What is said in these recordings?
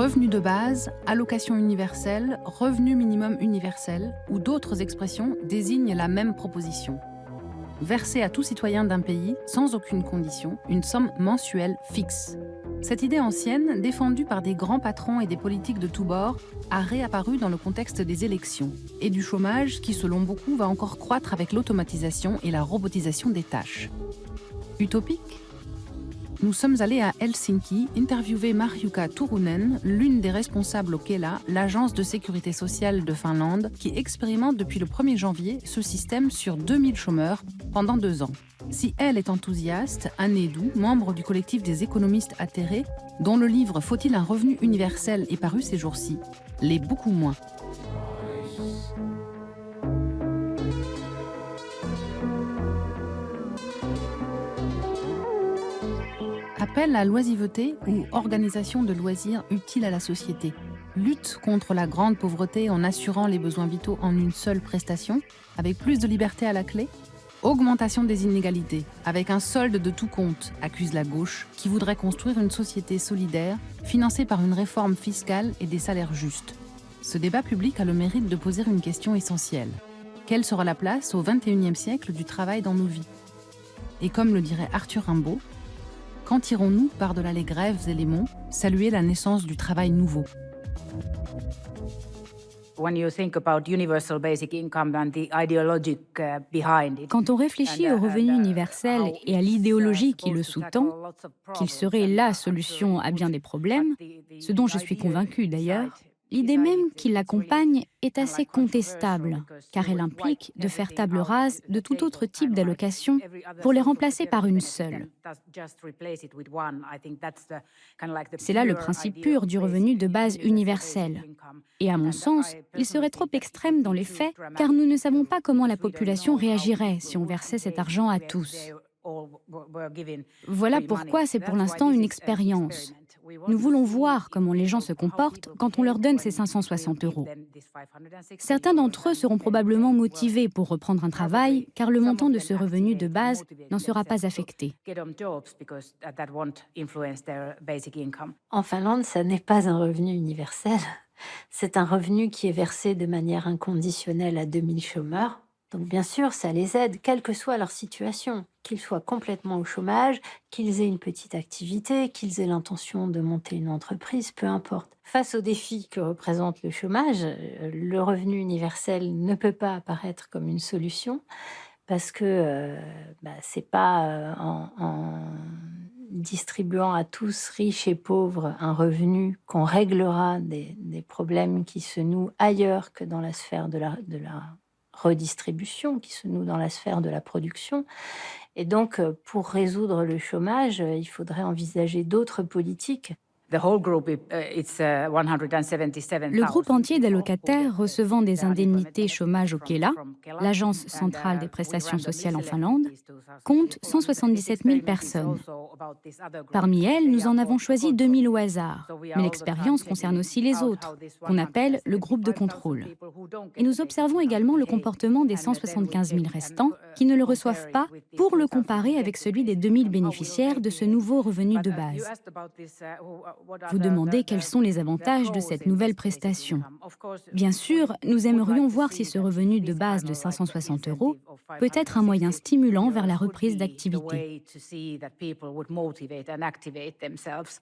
Revenu de base, allocation universelle, revenu minimum universel ou d'autres expressions désignent la même proposition. Verser à tout citoyen d'un pays, sans aucune condition, une somme mensuelle fixe. Cette idée ancienne, défendue par des grands patrons et des politiques de tous bords, a réapparu dans le contexte des élections et du chômage qui, selon beaucoup, va encore croître avec l'automatisation et la robotisation des tâches. Utopique ? Nous sommes allés à Helsinki interviewer Marjukka Turunen, l'une des responsables au Kela, l'agence de sécurité sociale de Finlande, qui expérimente depuis le 1er janvier ce système sur 2000 chômeurs pendant 2 ans. Si elle est enthousiaste, Anne Edu, membre du collectif des économistes atterrés, dont le livre Faut-il un revenu universel est paru ces jours-ci, l'est beaucoup moins. Appel à l'oisiveté ou organisation de loisirs utiles à la société. Lutte contre la grande pauvreté en assurant les besoins vitaux en une seule prestation, avec plus de liberté à la clé. Augmentation des inégalités, avec un solde de tout compte, accuse la gauche, qui voudrait construire une société solidaire, financée par une réforme fiscale et des salaires justes. Ce débat public a le mérite de poser une question essentielle. Quelle sera la place au XXIe siècle du travail dans nos vies ? Et comme le dirait Arthur Rimbaud, quand irons-nous, par-delà les grèves et les monts, saluer la naissance du travail nouveau ? Quand on réfléchit au revenu universel et à l'idéologie qui le sous-tend, qu'il serait la solution à bien des problèmes, ce dont je suis convaincue d'ailleurs, l'idée même qui l'accompagne est assez contestable, car elle implique de faire table rase de tout autre type d'allocation pour les remplacer par une seule. C'est là le principe pur du revenu de base universel. Et à mon sens, il serait trop extrême dans les faits, car nous ne savons pas comment la population réagirait si on versait cet argent à tous. Voilà pourquoi c'est pour l'instant une expérience. Nous voulons voir comment les gens se comportent quand on leur donne ces 560 €. Certains d'entre eux seront probablement motivés pour reprendre un travail, car le montant de ce revenu de base n'en sera pas affecté. En Finlande, ça n'est pas un revenu universel. C'est un revenu qui est versé de manière inconditionnelle à 2000 chômeurs. Donc bien sûr, ça les aide, quelle que soit leur situation, qu'ils soient complètement au chômage, qu'ils aient une petite activité, qu'ils aient l'intention de monter une entreprise, peu importe. Face aux défis que représente le chômage, le revenu universel ne peut pas apparaître comme une solution parce que c'est pas en distribuant à tous, riches et pauvres, un revenu qu'on réglera des problèmes qui se nouent ailleurs que dans la sphère de la redistribution, qui se noue dans la sphère de la production. Et donc, pour résoudre le chômage, il faudrait envisager d'autres politiques. Le groupe entier d'allocataires recevant des indemnités chômage au Kela, l'Agence centrale des prestations sociales en Finlande, compte 177 000 personnes. Parmi elles, nous en avons choisi 2000 au hasard, mais l'expérience concerne aussi les autres, qu'on appelle le groupe de contrôle. Et nous observons également le comportement des 175 000 restants qui ne le reçoivent pas pour le comparer avec celui des 2000 bénéficiaires de ce nouveau revenu de base. Vous demandez quels sont les avantages de cette nouvelle prestation. Bien sûr, nous aimerions voir si ce revenu de base de 560 € peut être un moyen stimulant vers la reprise d'activité.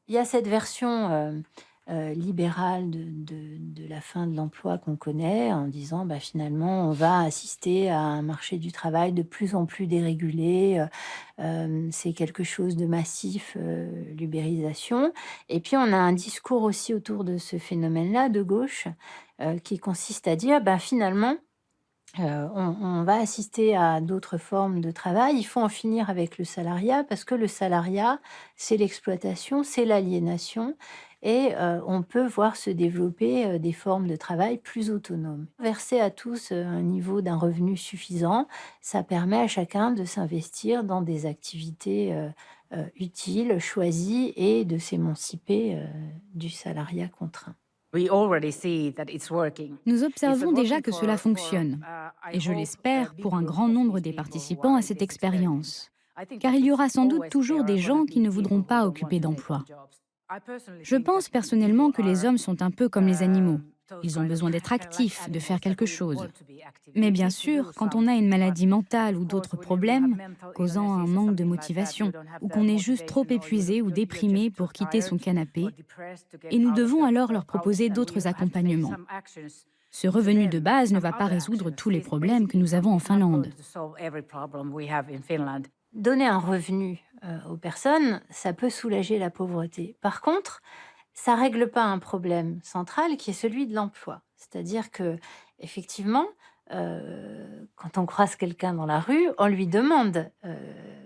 Il y a cette version libérale de la fin de l'emploi qu'on connaît, en disant finalement on va assister à un marché du travail de plus en plus dérégulé, c'est quelque chose de massif, l'ubérisation. Et puis on a un discours aussi autour de ce phénomène-là de gauche qui consiste à dire finalement on va assister à d'autres formes de travail, il faut en finir avec le salariat parce que le salariat, c'est l'exploitation, c'est l'aliénation et on peut voir se développer des formes de travail plus autonomes. Verser à tous un niveau d'un revenu suffisant, ça permet à chacun de s'investir dans des activités utiles, choisies et de s'émanciper du salariat contraint. Nous observons déjà que cela fonctionne, et je l'espère pour un grand nombre des participants à cette expérience, car il y aura sans doute toujours des gens qui ne voudront pas occuper d'emploi. Je pense personnellement que les hommes sont un peu comme les animaux. Ils ont besoin d'être actifs, de faire quelque chose. Mais bien sûr, quand on a une maladie mentale ou d'autres problèmes, causant un manque de motivation, ou qu'on est juste trop épuisé ou déprimé pour quitter son canapé, et nous devons alors leur proposer d'autres accompagnements. Ce revenu de base ne va pas résoudre tous les problèmes que nous avons en Finlande. Donner un revenu aux personnes, ça peut soulager la pauvreté. Par contre, ça règle pas un problème central qui est celui de l'emploi. C'est-à-dire que, effectivement, quand on croise quelqu'un dans la rue, on lui demande,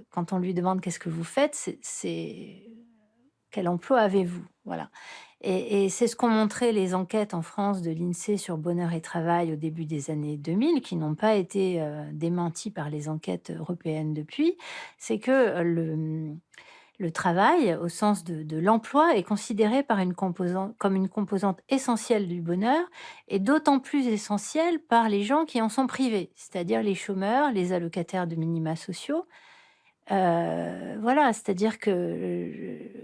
quand on lui demande qu'est-ce que vous faites, c'est quel emploi avez-vous? Voilà. Et c'est ce qu'ont montré les enquêtes en France de l'INSEE sur bonheur et travail au début des années 2000, qui n'ont pas été démenties par les enquêtes européennes depuis. C'est que le travail, au sens de l'emploi, est considéré comme une composante essentielle du bonheur, et d'autant plus essentielle par les gens qui en sont privés, c'est-à-dire les chômeurs, les allocataires de minima sociaux. Voilà, c'est-à-dire que,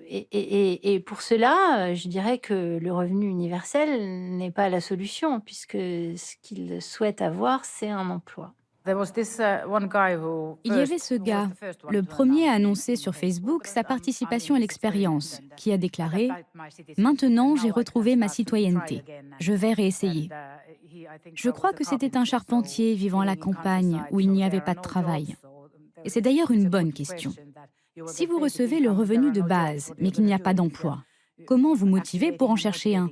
et pour cela, je dirais que le revenu universel n'est pas la solution, puisque ce qu'ils souhaitent avoir, c'est un emploi. Il y avait ce gars, le premier à annoncer sur Facebook sa participation à l'expérience, qui a déclaré « Maintenant, j'ai retrouvé ma citoyenneté. Je vais réessayer ». Je crois que c'était un charpentier vivant à la campagne où il n'y avait pas de travail. Et c'est d'ailleurs une bonne question. Si vous recevez le revenu de base, mais qu'il n'y a pas d'emploi, comment vous motiver pour en chercher un?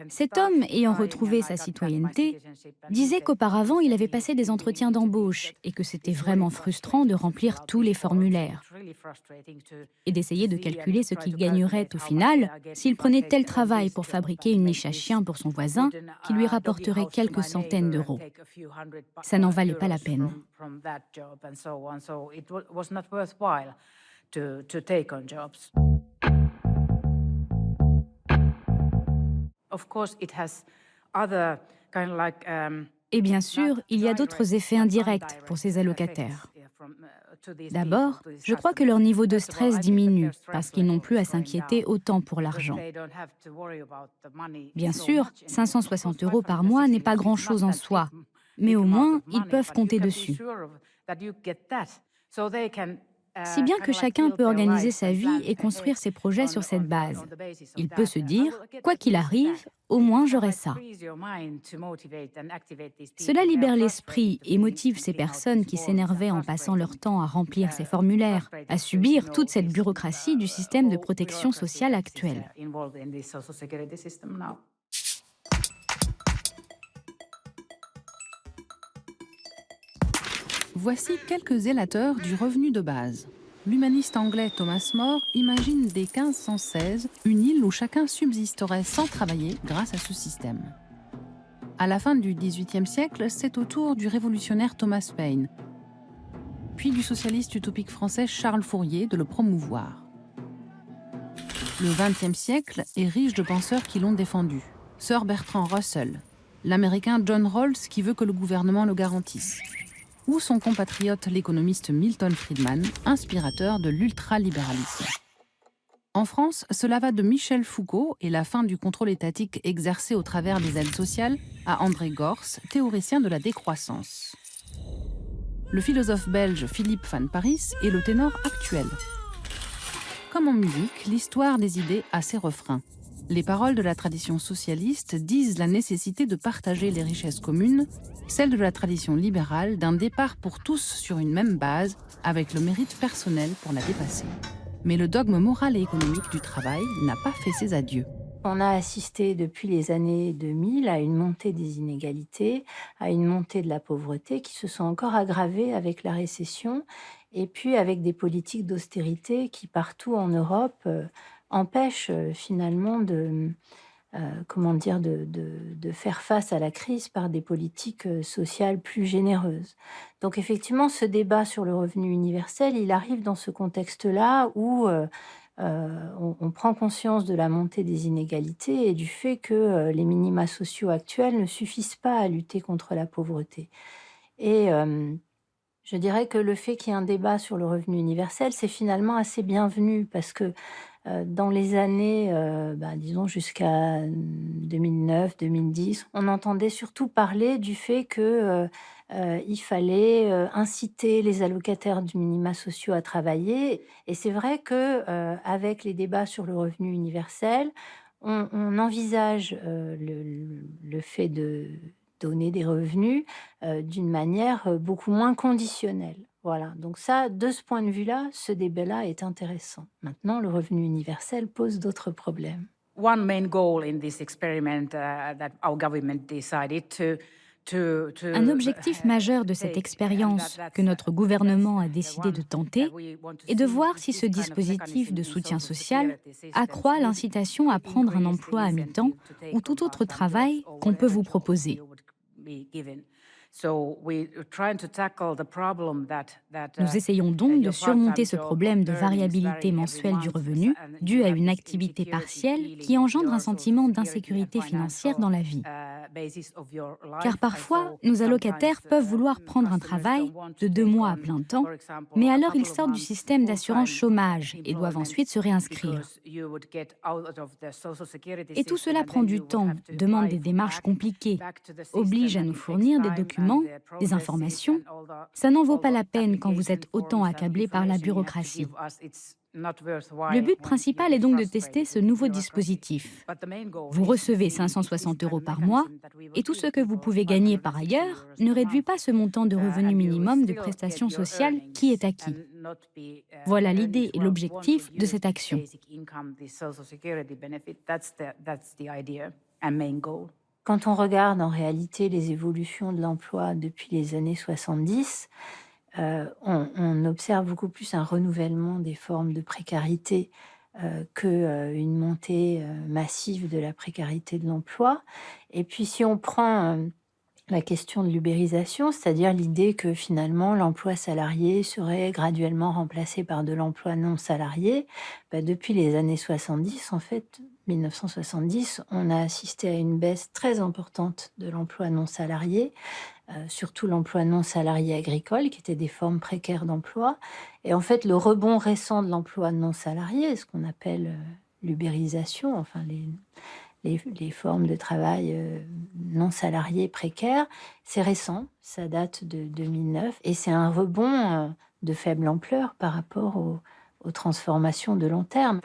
Cet homme, ayant retrouvé sa citoyenneté, disait qu'auparavant, il avait passé des entretiens d'embauche et que c'était vraiment frustrant de remplir tous les formulaires et d'essayer de calculer ce qu'il gagnerait au final s'il prenait tel travail pour fabriquer une niche à chien pour son voisin qui lui rapporterait quelques centaines d'euros. Ça n'en valait pas la peine. To take on jobs. Of course, it has other kind of like, Et bien sûr, il y a d'autres effets indirects pour ces allocataires. D'abord, je crois que leur niveau de stress diminue parce qu'ils n'ont plus à s'inquiéter autant pour l'argent. Bien sûr, 560 € par mois n'est pas grand-chose en soi, mais au moins, ils peuvent compter dessus. Si bien que chacun peut organiser sa vie et construire ses projets sur cette base. Il peut se dire, quoi qu'il arrive, au moins j'aurai ça. Cela libère l'esprit et motive ces personnes qui s'énervaient en passant leur temps à remplir ces formulaires, à subir toute cette bureaucratie du système de protection sociale actuel. Voici quelques zélateurs du revenu de base. L'humaniste anglais Thomas More imagine dès 1516 une île où chacun subsisterait sans travailler grâce à ce système. À la fin du XVIIIe siècle, c'est au tour du révolutionnaire Thomas Paine, puis du socialiste utopique français Charles Fourier de le promouvoir. Le XXe siècle est riche de penseurs qui l'ont défendu. Sir Bertrand Russell, l'américain John Rawls qui veut que le gouvernement le garantisse, ou son compatriote l'économiste Milton Friedman, inspirateur de l'ultralibéralisme. En France, cela va de Michel Foucault et la fin du contrôle étatique exercé au travers des aides sociales à André Gorz, théoricien de la décroissance. Le philosophe belge Philippe Van Parijs est le ténor actuel. Comme en musique, l'histoire des idées a ses refrains. Les paroles de la tradition socialiste disent la nécessité de partager les richesses communes, celle de la tradition libérale d'un départ pour tous sur une même base, avec le mérite personnel pour la dépasser. Mais le dogme moral et économique du travail n'a pas fait ses adieux. On a assisté depuis les années 2000 à une montée des inégalités, à une montée de la pauvreté qui se sont encore aggravées avec la récession et puis avec des politiques d'austérité qui partout en Europe empêchent finalement de faire face à la crise par des politiques sociales plus généreuses. Donc effectivement, ce débat sur le revenu universel, il arrive dans ce contexte-là où on prend conscience de la montée des inégalités et du fait que les minima sociaux actuels ne suffisent pas à lutter contre la pauvreté. Et Je dirais que le fait qu'il y ait un débat sur le revenu universel, c'est finalement assez bienvenu parce que dans les années, disons jusqu'à 2009-2010, on entendait surtout parler du fait que, il fallait, inciter les allocataires du minima sociaux à travailler et c'est vrai que, avec les débats sur le revenu universel, on envisage, le fait de donner des revenus, d'une manière, beaucoup moins conditionnelle. Voilà, donc ça, de ce point de vue-là, ce débat-là est intéressant. Maintenant, le revenu universel pose d'autres problèmes. One main goal in this experiment that our government decided Un objectif majeur de cette expérience que notre gouvernement a décidé de tenter est de voir si ce dispositif de soutien social accroît l'incitation à prendre un emploi à mi-temps ou tout autre travail qu'on peut vous proposer. Nous essayons donc de surmonter ce problème de variabilité mensuelle du revenu dû à une activité partielle qui engendre un sentiment d'insécurité financière dans la vie. Car parfois, nos allocataires peuvent vouloir prendre un travail de 2 mois à plein temps, mais alors ils sortent du système d'assurance chômage et doivent ensuite se réinscrire. Et tout cela prend du temps, demande des démarches compliquées, oblige à nous fournir des documents, des informations. Ça n'en vaut pas la peine quand vous êtes autant accablé par la bureaucratie. Le but principal est donc de tester ce nouveau dispositif. Vous recevez 560 € par mois et tout ce que vous pouvez gagner par ailleurs ne réduit pas ce montant de revenu minimum de prestations sociales qui est acquis. Voilà l'idée et l'objectif de cette action. Quand on regarde en réalité les évolutions de l'emploi depuis les années 70, on observe beaucoup plus un renouvellement des formes de précarité qu'une montée massive de la précarité de l'emploi. Et puis si on prend la question de l'ubérisation, c'est-à-dire l'idée que finalement l'emploi salarié serait graduellement remplacé par de l'emploi non salarié, depuis les années 70, en fait, 1970, on a assisté à une baisse très importante de l'emploi non salarié, surtout l'emploi non salarié agricole, qui étaient des formes précaires d'emploi. Et en fait, le rebond récent de l'emploi non salarié, ce qu'on appelle l'ubérisation, enfin les formes de travail non salariés précaires, c'est récent, ça date de 2009, et c'est un rebond de faible ampleur par rapport aux transformations de long terme.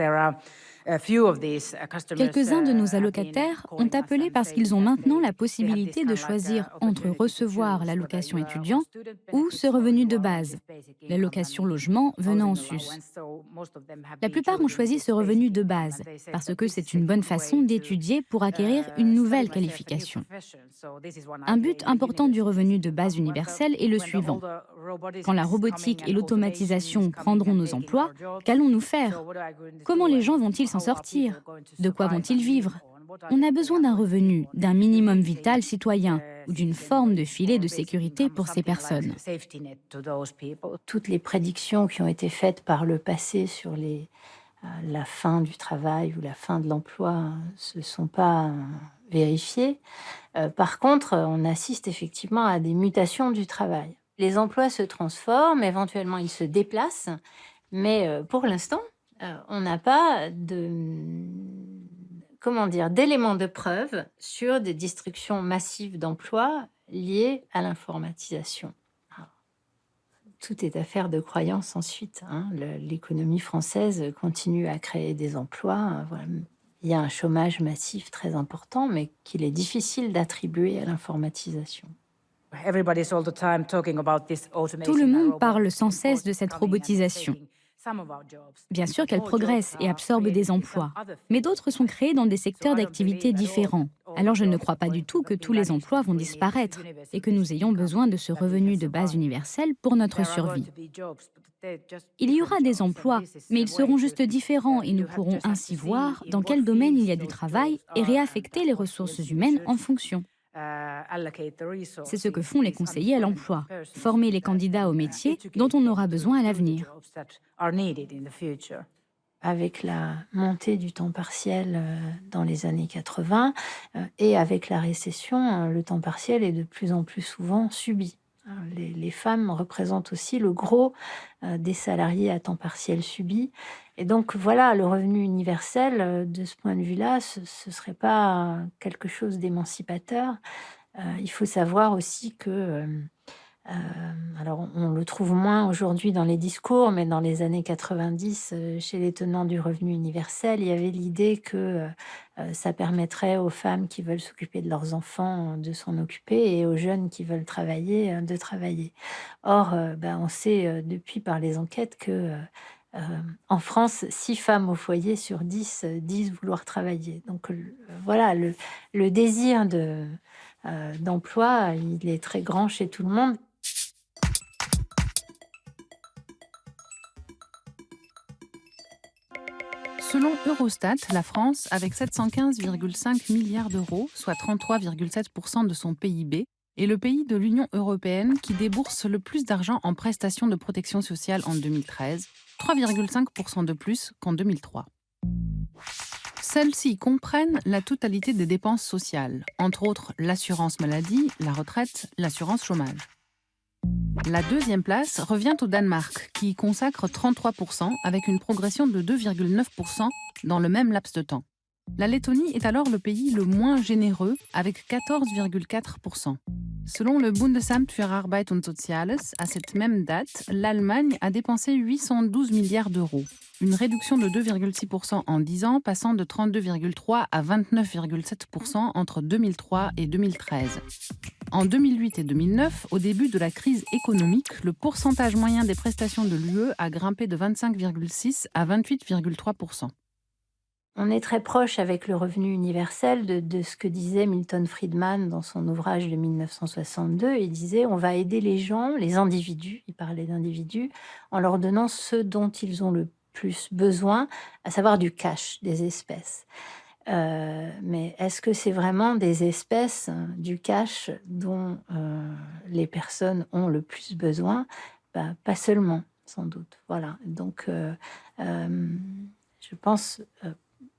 Quelques-uns de nos allocataires ont appelé parce qu'ils ont maintenant la possibilité de choisir entre recevoir l'allocation étudiant ou ce revenu de base, l'allocation logement venant en sus. La plupart ont choisi ce revenu de base parce que c'est une bonne façon d'étudier pour acquérir une nouvelle qualification. Un but important du revenu de base universel est le suivant. Quand la robotique et l'automatisation prendront nos emplois, qu'allons-nous faire? Comment les gens vont-ils s'en sortir? De quoi vont-ils vivre? On a besoin d'un revenu, d'un minimum vital citoyen ou d'une forme de filet de sécurité pour ces personnes. Toutes les prédictions qui ont été faites par le passé sur la fin du travail ou la fin de l'emploi ne se sont pas vérifiées. Par contre, on assiste effectivement à des mutations du travail. Les emplois se transforment, éventuellement ils se déplacent, mais pour l'instant, on n'a pas d'éléments de preuve sur des destructions massives d'emplois liées à l'informatisation. Tout est affaire de croyance ensuite. L'économie française continue à créer des emplois. Voilà. Il y a un chômage massif très important, mais qu'il est difficile d'attribuer à l'informatisation. Tout le monde parle sans cesse de cette robotisation. Bien sûr qu'elle progresse et absorbe des emplois, mais d'autres sont créés dans des secteurs d'activité différents. Alors je ne crois pas du tout que tous les emplois vont disparaître et que nous ayons besoin de ce revenu de base universel pour notre survie. Il y aura des emplois, mais ils seront juste différents et nous pourrons ainsi voir dans quel domaine il y a du travail et réaffecter les ressources humaines en fonction. C'est ce que font les conseillers à l'emploi, former les candidats aux métiers dont on aura besoin à l'avenir. Avec la montée du temps partiel dans les années 80 et avec la récession, le temps partiel est de plus en plus souvent subi. Les femmes représentent aussi le gros des salariés à temps partiel subis. Et donc voilà, le revenu universel, de ce point de vue-là, ce ne serait pas quelque chose d'émancipateur. Il faut savoir aussi que, alors on le trouve moins aujourd'hui dans les discours, mais dans les années 90, chez les tenants du revenu universel, il y avait l'idée que ça permettrait aux femmes qui veulent s'occuper de leurs enfants de s'en occuper et aux jeunes qui veulent travailler de travailler. Or, on sait depuis par les enquêtes que en France, 6 femmes au foyer sur 10 disent vouloir travailler. Donc voilà, le désir d'emploi, il est très grand chez tout le monde. Selon Eurostat, la France, avec 715,5 milliards d'euros, soit 33,7% de son PIB, est le pays de l'Union européenne qui débourse le plus d'argent en prestations de protection sociale en 2013, 3,5% de plus qu'en 2003. Celles-ci comprennent la totalité des dépenses sociales, entre autres l'assurance maladie, la retraite, l'assurance chômage. La deuxième place revient au Danemark, qui y consacre 33%, avec une progression de 2,9% dans le même laps de temps. La Lettonie est alors le pays le moins généreux, avec 14,4%. Selon le Bundesamt für Arbeit und Soziales, à cette même date, l'Allemagne a dépensé 812 milliards d'euros, une réduction de 2,6% en 10 ans, passant de 32,3% à 29,7% entre 2003 et 2013. En 2008 et 2009, au début de la crise économique, le pourcentage moyen des prestations de l'UE a grimpé de 25,6% à 28,3%. On est très proche avec le revenu universel de ce que disait Milton Friedman dans son ouvrage de 1962. Il disait on va aider les gens, les individus, il parlait d'individus, en leur donnant ce dont ils ont le plus besoin, à savoir du cash, des espèces. Mais est-ce que c'est vraiment des espèces, du cash, dont les personnes ont le plus besoin? Pas seulement, sans doute. Voilà. Donc, je pense,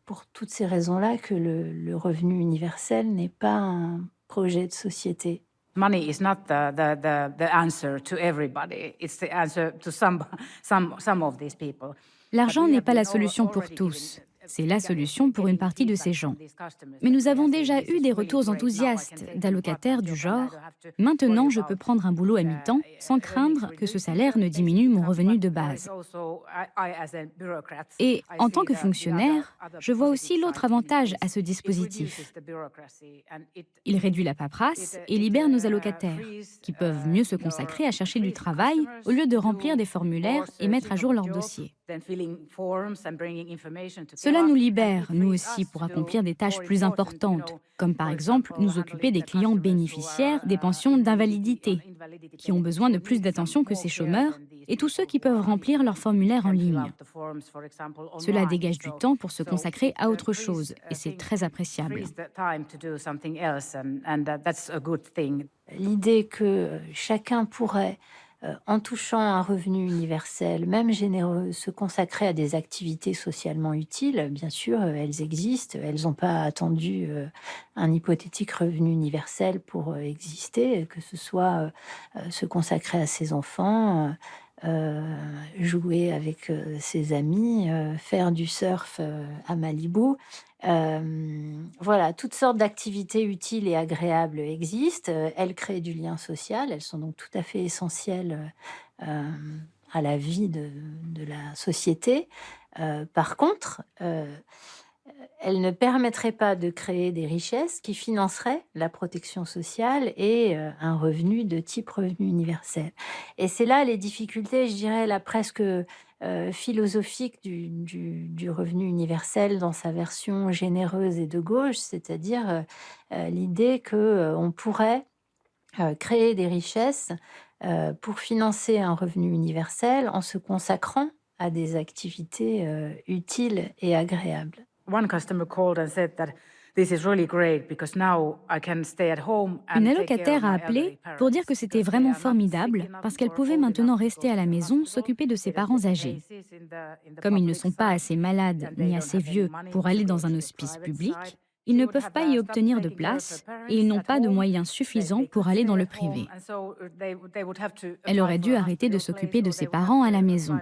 pour toutes ces raisons-là, que le revenu universel n'est pas un projet de société. Money is not the answer to everybody. It's the answer to some of these people. L'argent n'est pas la solution pour tous. C'est la solution pour une partie de ces gens. Mais nous avons déjà eu des retours enthousiastes d'allocataires du genre « Maintenant, je peux prendre un boulot à mi-temps sans craindre que ce salaire ne diminue mon revenu de base. » Et en tant que fonctionnaire, je vois aussi l'autre avantage à ce dispositif. Il réduit la paperasse et libère nos allocataires, qui peuvent mieux se consacrer à chercher du travail au lieu de remplir des formulaires et mettre à jour leurs dossiers. Cela nous libère, nous aussi, pour accomplir des tâches plus importantes, comme par exemple nous occuper des clients bénéficiaires des pensions d'invalidité, qui ont besoin de plus d'attention que ces chômeurs, et tous ceux qui peuvent remplir leurs formulaires en ligne. Cela dégage du temps pour se consacrer à autre chose, et c'est très appréciable. L'idée que chacun pourrait, en touchant un revenu universel, même généreux, se consacrer à des activités socialement utiles, bien sûr, elles existent. Elles n'ont pas attendu un hypothétique revenu universel pour exister, que ce soit se consacrer à ses enfants, jouer avec ses amis, faire du surf à Malibu. Voilà, toutes sortes d'activités utiles et agréables existent. Elles créent du lien social. Elles sont donc tout à fait essentielles à la vie de la société. Par contre, elles ne permettraient pas de créer des richesses qui financeraient la protection sociale et un revenu de type revenu universel. Et c'est là les difficultés, je dirais, là presque philosophique du revenu universel dans sa version généreuse et de gauche, c'est-à-dire l'idée qu'on pourrait créer des richesses pour financer un revenu universel en se consacrant à des activités utiles et agréables. One customer called and said that this is really great because now I can stay at home and Une take care of allocataire a my appelé elderly pour dire parents que c'était because vraiment they are not formidable sick enough parce qu'elle or pouvait old maintenant enough to rester go à la to the maison, hospital. s'occuper de ses They don't parents get the âgés. cases in the Comme ils ne public sont pas side assez malades and they ni don't assez have any vieux money pour to aller go dans un to the hospice private public, side. Ils ne peuvent pas y obtenir de place et ils n'ont pas de moyens suffisants pour aller dans le privé. Elle aurait dû arrêter de s'occuper de ses parents à la maison.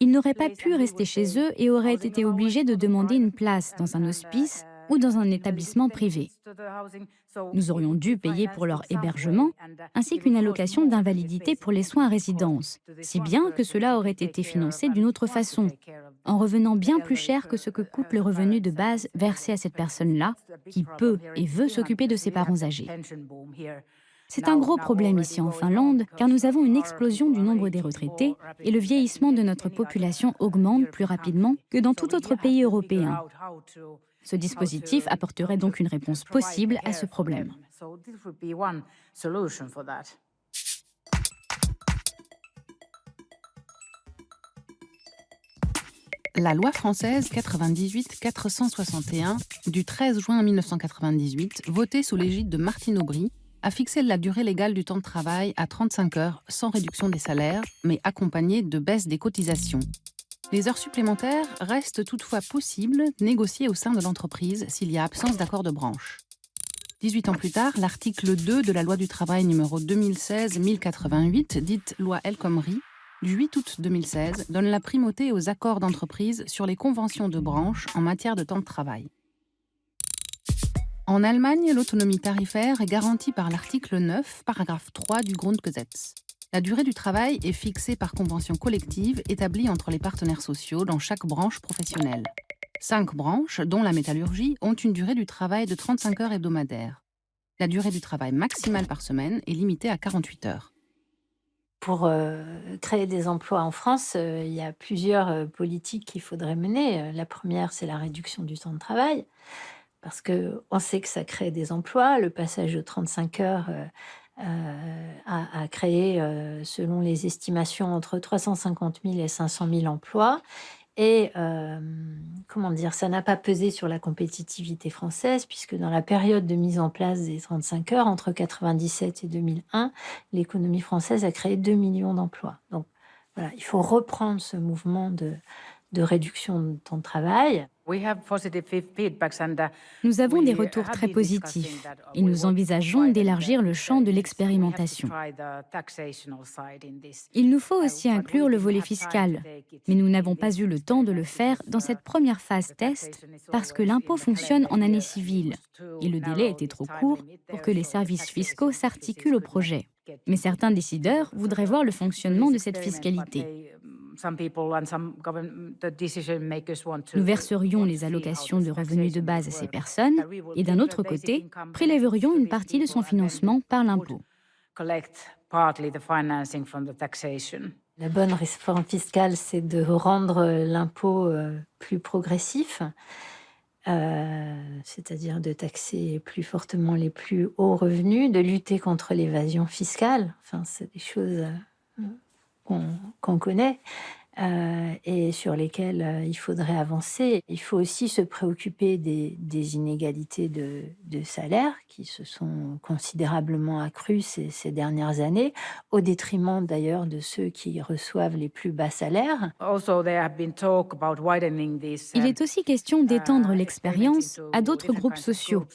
Ils n'auraient pas pu rester chez eux et auraient été obligés de demander une place dans un hospice ou dans un établissement privé. Nous aurions dû payer pour leur hébergement, ainsi qu'une allocation d'invalidité pour les soins à résidence, si bien que cela aurait été financé d'une autre façon, en revenant bien plus cher que ce que coûte le revenu de base versé à cette personne-là, qui peut et veut s'occuper de ses parents âgés. C'est un gros problème ici en Finlande, car nous avons une explosion du nombre des retraités et le vieillissement de notre population augmente plus rapidement que dans tout autre pays européen. Ce dispositif apporterait donc une réponse possible à ce problème. La loi française 98-461 du 13 juin 1998, votée sous l'égide de Martine Aubry, a fixé la durée légale du temps de travail à 35 heures sans réduction des salaires, mais accompagnée de baisse des cotisations. Les heures supplémentaires restent toutefois possibles, négociées au sein de l'entreprise s'il y a absence d'accord de branche. 18 ans plus tard, l'article 2 de la loi du travail numéro 2016-1088, dite loi El Khomri, du 8 août 2016, donne la primauté aux accords d'entreprise sur les conventions de branche en matière de temps de travail. En Allemagne, l'autonomie tarifaire est garantie par l'article 9, paragraphe 3 du Grundgesetz. La durée du travail est fixée par convention collective établie entre les partenaires sociaux dans chaque branche professionnelle. 5 branches, dont la métallurgie, ont une durée du travail de 35 heures hebdomadaires. La durée du travail maximale par semaine est limitée à 48 heures. Pour créer des emplois en France, il y a plusieurs politiques qu'il faudrait mener. La première, c'est la réduction du temps de travail, parce qu'on sait que ça crée des emplois. Le passage de 35 heures a créé, selon les estimations, entre 350 000 et 500 000 emplois. Et ça n'a pas pesé sur la compétitivité française, puisque dans la période de mise en place des 35 heures, entre 1997 et 2001, l'économie française a créé 2 millions d'emplois. Donc voilà, il faut reprendre ce mouvement de réduction de temps de travail. Nous avons des retours très positifs et nous envisageons d'élargir le champ de l'expérimentation. Il nous faut aussi inclure le volet fiscal, mais nous n'avons pas eu le temps de le faire dans cette première phase test parce que l'impôt fonctionne en année civile et le délai était trop court pour que les services fiscaux s'articulent au projet. Mais certains décideurs voudraient voir le fonctionnement de cette fiscalité. Nous verserions les allocations de revenus de base à ces personnes et d'un autre côté, prélèverions une partie de son financement par l'impôt. La bonne réforme fiscale, c'est de rendre l'impôt plus progressif, c'est-à-dire de taxer plus fortement les plus hauts revenus, de lutter contre l'évasion fiscale. Enfin, c'est des choses qu'on connaît et sur lesquelles il faudrait avancer. Il faut aussi se préoccuper des inégalités de salaire qui se sont considérablement accrues ces dernières années, au détriment d'ailleurs de ceux qui reçoivent les plus bas salaires. Il est aussi question d'étendre l'expérience à d'autres groupes sociaux.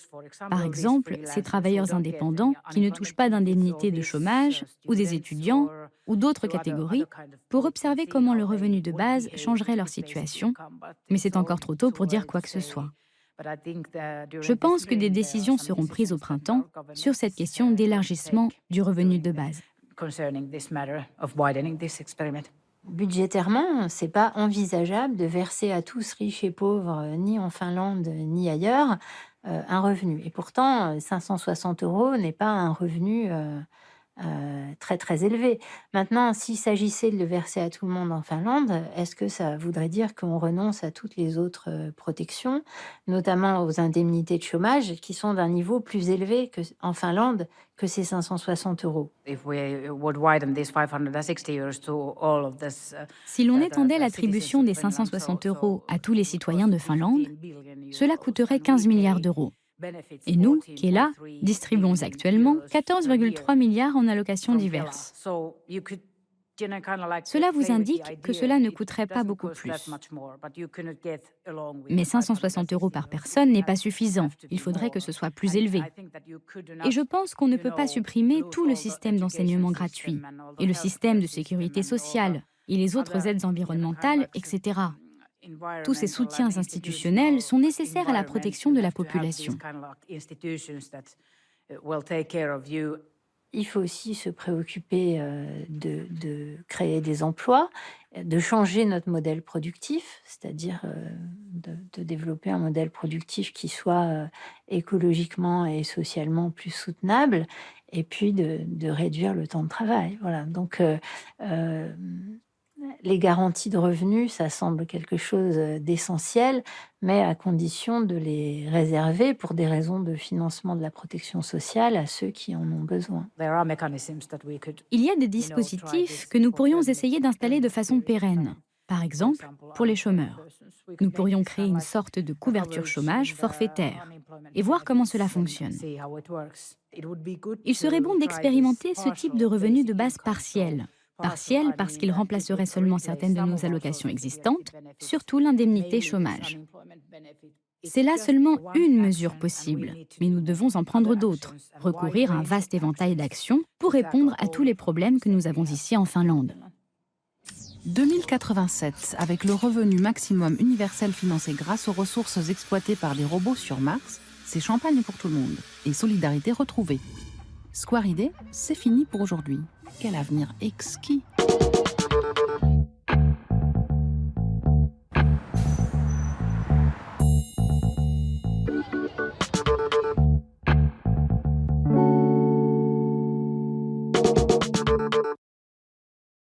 Par exemple, ces travailleurs indépendants qui ne touchent pas d'indemnité de chômage, ou des étudiants, ou d'autres catégories, pour observer comment le revenu de base changerait leur situation. Mais c'est encore trop tôt pour dire quoi que ce soit. Je pense que des décisions seront prises au printemps sur cette question d'élargissement du revenu de base. Budgétairement, ce n'est pas envisageable de verser à tous, riches et pauvres, ni en Finlande ni ailleurs, un revenu. Et pourtant, 560 € n'est pas un revenu très très élevé. Maintenant, s'il s'agissait de le verser à tout le monde en Finlande, est-ce que ça voudrait dire qu'on renonce à toutes les autres protections, notamment aux indemnités de chômage, qui sont d'un niveau plus élevé en Finlande que ces 560 €? Si l'on étendait l'attribution des 560 € à tous les citoyens de Finlande, cela coûterait 15 milliards d'euros. Et nous, Kela, distribuons actuellement 14,3 milliards en allocations diverses. Cela vous indique que cela ne coûterait pas beaucoup plus. Mais 560 € par personne n'est pas suffisant. Il faudrait que ce soit plus élevé. Et je pense qu'on ne peut pas supprimer tout le système d'enseignement gratuit, et le système de sécurité sociale, et les autres aides environnementales, etc. Tous ces soutiens institutionnels sont nécessaires à la protection de la population. Il faut aussi se préoccuper de créer des emplois, de changer notre modèle productif, c'est-à-dire de développer un modèle productif qui soit écologiquement et socialement plus soutenable, et puis de réduire le temps de travail. Voilà. Donc, les garanties de revenus, ça semble quelque chose d'essentiel, mais à condition de les réserver pour des raisons de financement de la protection sociale à ceux qui en ont besoin. Il y a des dispositifs que nous pourrions essayer d'installer de façon pérenne. Par exemple, pour les chômeurs. Nous pourrions créer une sorte de couverture chômage forfaitaire et voir comment cela fonctionne. Il serait bon d'expérimenter ce type de revenu de base partiel. Partiel parce qu'il remplacerait seulement certaines de nos allocations existantes, surtout l'indemnité chômage. C'est là seulement une mesure possible, mais nous devons en prendre d'autres, recourir à un vaste éventail d'actions pour répondre à tous les problèmes que nous avons ici en Finlande. 2087, avec le revenu maximum universel financé grâce aux ressources exploitées par des robots sur Mars, c'est champagne pour tout le monde et solidarité retrouvée. Square Idée, c'est fini pour aujourd'hui. Quel avenir exquis!